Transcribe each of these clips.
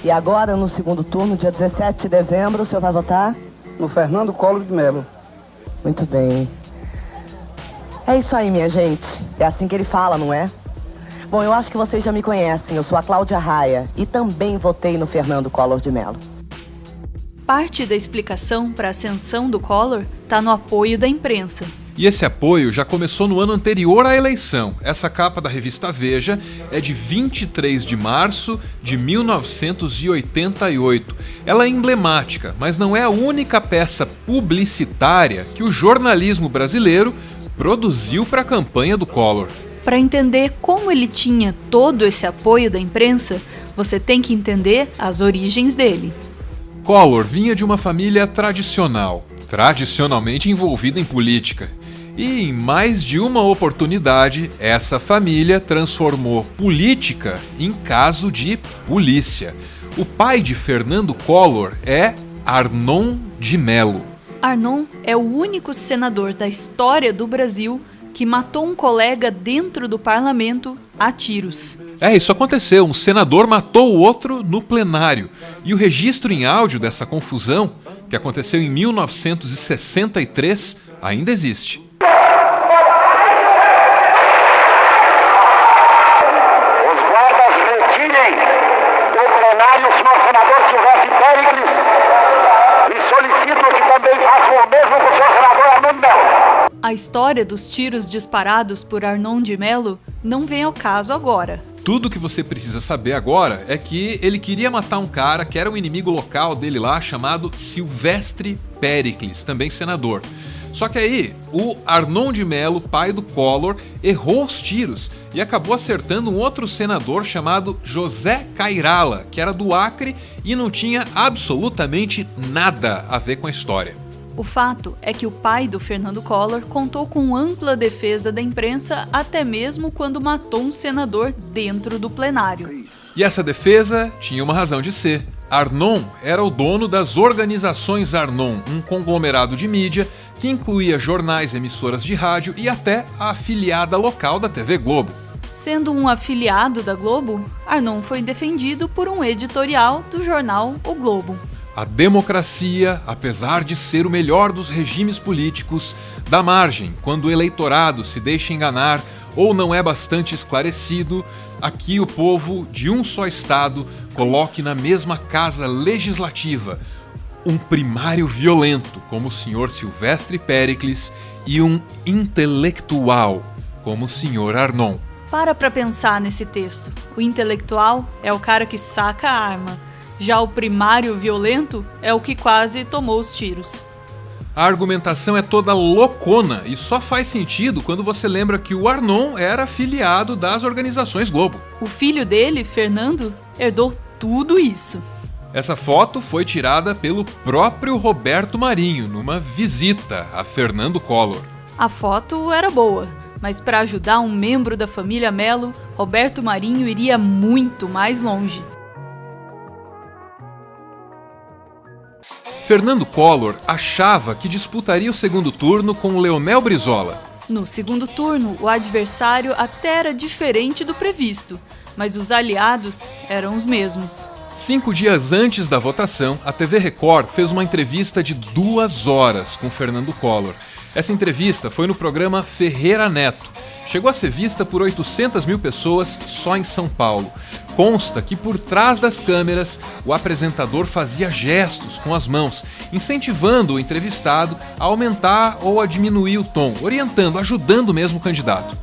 E agora, no segundo turno, dia 17 de dezembro, o senhor vai votar? No Fernando Collor de Mello. Muito bem. É isso aí, minha gente. É assim que ele fala, não é? Bom, eu acho que vocês já me conhecem. Eu sou a Cláudia Raia e também votei no Fernando Collor de Mello. Parte da explicação para a ascensão do Collor está no apoio da imprensa. E esse apoio já começou no ano anterior à eleição. Essa capa da revista Veja é de 23 de março de 1988. Ela é emblemática, mas não é a única peça publicitária que o jornalismo brasileiro produziu para a campanha do Collor. Para entender como ele tinha todo esse apoio da imprensa, você tem que entender as origens dele. Collor vinha de uma família tradicional, tradicionalmente envolvida em política. E em mais de uma oportunidade, essa família transformou política em caso de polícia. O pai de Fernando Collor é Arnon de Mello. Arnon é o único senador da história do Brasil que matou um colega dentro do parlamento a tiros. Isso aconteceu. Um senador matou o outro no plenário. E o registro em áudio dessa confusão, que aconteceu em 1963, ainda existe. Os guardas retirem do plenário o senhor senador Silvestre Péricles e solicito que também façam o mesmo com o senhor senador Arnon de Mello. A história dos tiros disparados por Arnon de Mello não vem ao caso agora. Tudo que você precisa saber agora é que ele queria matar um cara que era um inimigo local dele lá, chamado Silvestre Péricles, também senador. Só que aí, o Arnon de Mello, pai do Collor, errou os tiros e acabou acertando um outro senador chamado José Cairala, que era do Acre e não tinha absolutamente nada a ver com a história. O fato é que o pai do Fernando Collor contou com ampla defesa da imprensa até mesmo quando matou um senador dentro do plenário. E essa defesa tinha uma razão de ser. Arnon era o dono das Organizações Arnon, um conglomerado de mídia que incluía jornais, emissoras de rádio e até a afiliada local da TV Globo. Sendo um afiliado da Globo, Arnon foi defendido por um editorial do jornal O Globo. A democracia, apesar de ser o melhor dos regimes políticos, dá margem quando o eleitorado se deixa enganar ou não é bastante esclarecido, aqui o povo de um só estado coloque na mesma casa legislativa um primário violento, como o senhor Silvestre Péricles, e um intelectual, como o senhor Arnon. Para pensar nesse texto. O intelectual é o cara que saca a arma. Já o primário violento é o que quase tomou os tiros. A argumentação é toda loucona e só faz sentido quando você lembra que o Arnon era afiliado das Organizações Globo. O filho dele, Fernando, herdou tudo isso. Essa foto foi tirada pelo próprio Roberto Marinho numa visita a Fernando Collor. A foto era boa, mas para ajudar um membro da família Mello, Roberto Marinho iria muito mais longe. Fernando Collor achava que disputaria o segundo turno com Leonel Brizola. No segundo turno, o adversário até era diferente do previsto, mas os aliados eram os mesmos. 5 dias antes da votação, a TV Record fez uma entrevista de 2 horas com Fernando Collor. Essa entrevista foi no programa Ferreira Neto. Chegou a ser vista por 800 mil pessoas só em São Paulo. Consta que por trás das câmeras, o apresentador fazia gestos com as mãos, incentivando o entrevistado a aumentar ou a diminuir o tom, orientando, ajudando mesmo o candidato.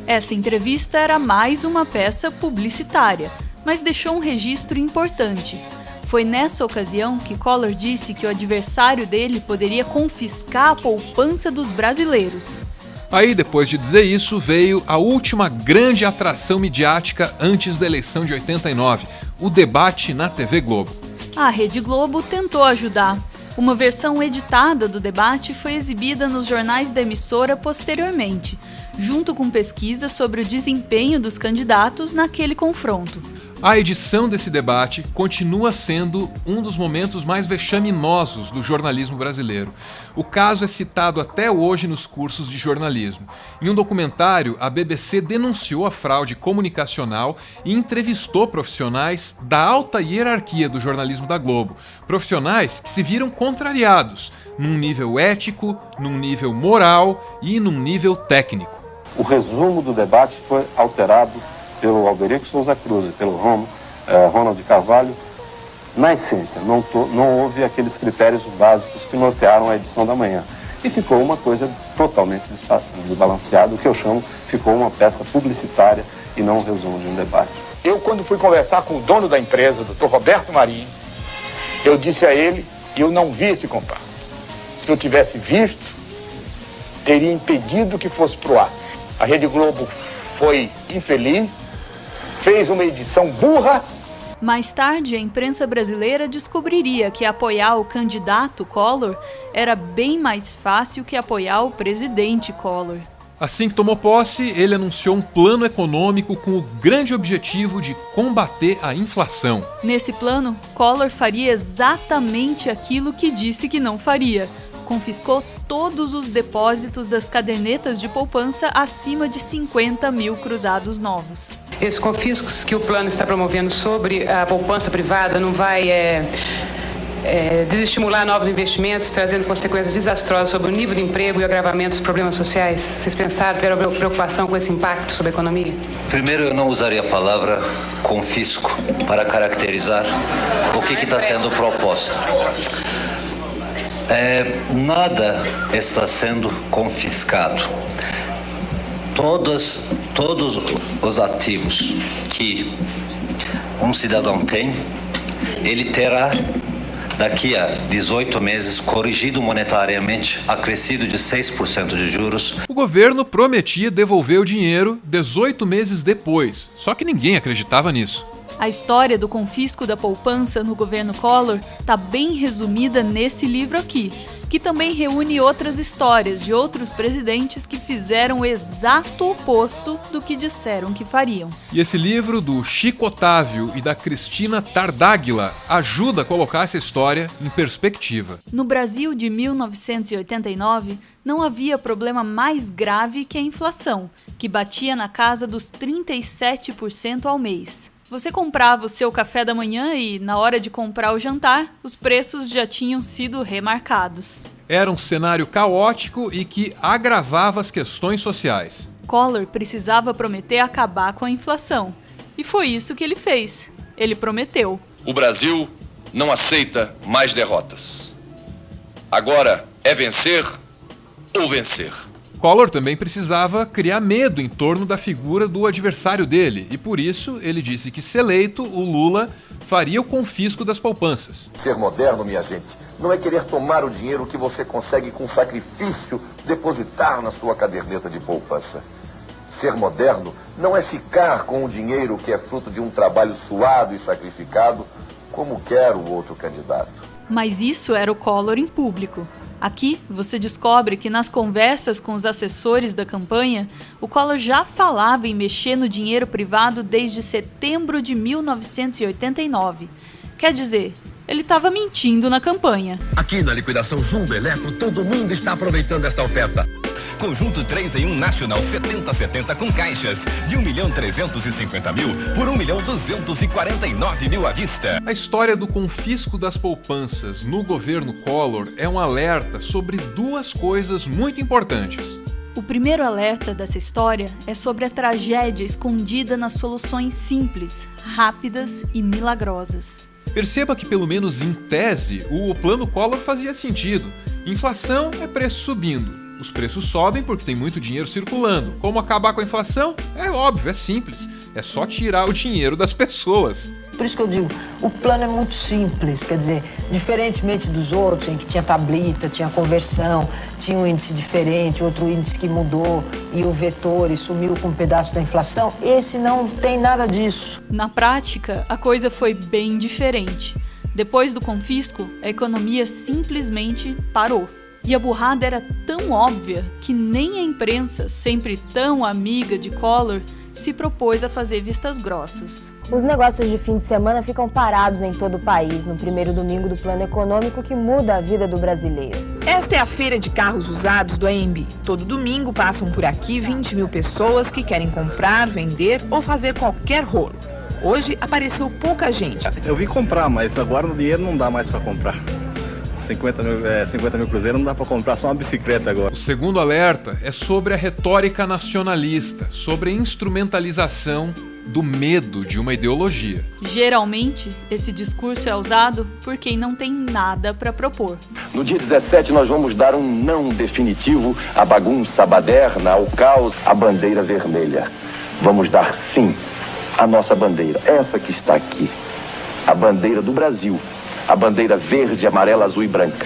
Essa entrevista era mais uma peça publicitária, mas deixou um registro importante. Foi nessa ocasião que Collor disse que o adversário dele poderia confiscar a poupança dos brasileiros. Aí, depois de dizer isso, veio a última grande atração midiática antes da eleição de 89, o debate na TV Globo. A Rede Globo tentou ajudar. Uma versão editada do debate foi exibida nos jornais da emissora posteriormente, junto com pesquisas sobre o desempenho dos candidatos naquele confronto. A edição desse debate continua sendo um dos momentos mais vexaminosos do jornalismo brasileiro. O caso é citado até hoje nos cursos de jornalismo. Em um documentário, a BBC denunciou a fraude comunicacional e entrevistou profissionais da alta hierarquia do jornalismo da Globo. Profissionais que se viram contrariados, num nível ético, num nível moral e num nível técnico. O resumo do debate foi alterado pelo Alberico Souza Cruz e pelo Ronald Carvalho. Na essência, não houve aqueles critérios básicos que nortearam a edição da manhã. E ficou uma coisa totalmente desbalanceada, o que eu chamo, ficou uma peça publicitária e não um resumo de um debate. Eu, quando fui conversar com o dono da empresa, o Dr. Roberto Marinho, eu disse a ele que eu não vi esse compasso. Se eu tivesse visto, teria impedido que fosse pro ar. A Rede Globo foi infeliz, fez uma edição burra. Mais tarde, a imprensa brasileira descobriria que apoiar o candidato Collor era bem mais fácil que apoiar o presidente Collor. Assim que tomou posse, ele anunciou um plano econômico com o grande objetivo de combater a inflação. Nesse plano, Collor faria exatamente aquilo que disse que não faria. Confiscou todos os depósitos das cadernetas de poupança acima de 50 mil cruzados novos. Esses confiscos que o plano está promovendo sobre a poupança privada não vai desestimular novos investimentos, trazendo consequências desastrosas sobre o nível de emprego e o agravamento dos problemas sociais? Vocês pensaram, tiveram preocupação com esse impacto sobre a economia? Primeiro, eu não usaria a palavra confisco para caracterizar o que está sendo proposto. Nada está sendo confiscado. Todos os ativos que um cidadão tem, ele terá, daqui a 18 meses, corrigido monetariamente, acrescido de 6% de juros. O governo prometia devolver o dinheiro 18 meses depois, só que ninguém acreditava nisso. A história do confisco da poupança no governo Collor está bem resumida nesse livro aqui, que também reúne outras histórias de outros presidentes que fizeram o exato oposto do que disseram que fariam. E esse livro do Chico Otávio e da Cristina Tardáguila ajuda a colocar essa história em perspectiva. No Brasil de 1989, não havia problema mais grave que a inflação, que batia na casa dos 37% ao mês. Você comprava o seu café da manhã e, na hora de comprar o jantar, os preços já tinham sido remarcados. Era um cenário caótico e que agravava as questões sociais. Collor precisava prometer acabar com a inflação. E foi isso que ele fez. Ele prometeu. O Brasil não aceita mais derrotas. Agora é vencer ou vencer. Collor também precisava criar medo em torno da figura do adversário dele, e por isso ele disse que, se eleito, o Lula faria o confisco das poupanças. Ser moderno, minha gente, não é querer tomar o dinheiro que você consegue com sacrifício depositar na sua caderneta de poupança. Ser moderno não é ficar com o dinheiro que é fruto de um trabalho suado e sacrificado, como quer o outro candidato. Mas isso era o Collor em público. Aqui, você descobre que nas conversas com os assessores da campanha, o Collor já falava em mexer no dinheiro privado desde setembro de 1989. Quer dizer, ele estava mentindo na campanha. Aqui na liquidação Jumbo Eletro, todo mundo está aproveitando esta oferta. Conjunto 3 em 1 Nacional 70/70 com caixas de 1.350.000 por 1.249.000 à vista. A história do confisco das poupanças no governo Collor é um alerta sobre duas coisas muito importantes. O primeiro alerta dessa história é sobre a tragédia escondida nas soluções simples, rápidas e milagrosas. Perceba que, pelo menos em tese, o plano Collor fazia sentido. Inflação é preço subindo. Os preços sobem porque tem muito dinheiro circulando. Como acabar com a inflação? É óbvio, é simples. É só tirar o dinheiro das pessoas. Por isso que eu digo, o plano é muito simples, quer dizer, diferentemente dos outros, em que tinha tablita, tinha conversão, tinha um índice diferente, outro índice que mudou e o vetor e sumiu com um pedaço da inflação, esse não tem nada disso. Na prática, a coisa foi bem diferente. Depois do confisco, a economia simplesmente parou. E a burrada era tão óbvia que nem a imprensa, sempre tão amiga de Collor, se propôs a fazer vistas grossas. Os negócios de fim de semana ficam parados em todo o país, no primeiro domingo do plano econômico que muda a vida do brasileiro. Esta é a feira de carros usados do AMB. Todo domingo passam por aqui 20 mil pessoas que querem comprar, vender ou fazer qualquer rolo. Hoje apareceu pouca gente. Eu vim comprar, mas agora no dinheiro não dá mais para comprar. 50 mil cruzeiros não dá para comprar só uma bicicleta agora. O segundo alerta é sobre a retórica nacionalista, sobre a instrumentalização do medo de uma ideologia. Geralmente, esse discurso é usado por quem não tem nada para propor. No dia 17 nós vamos dar um não definitivo à bagunça, à baderna, ao caos, à bandeira vermelha. Vamos dar sim à nossa bandeira, essa que está aqui, a bandeira do Brasil. A bandeira verde, amarela, azul e branca.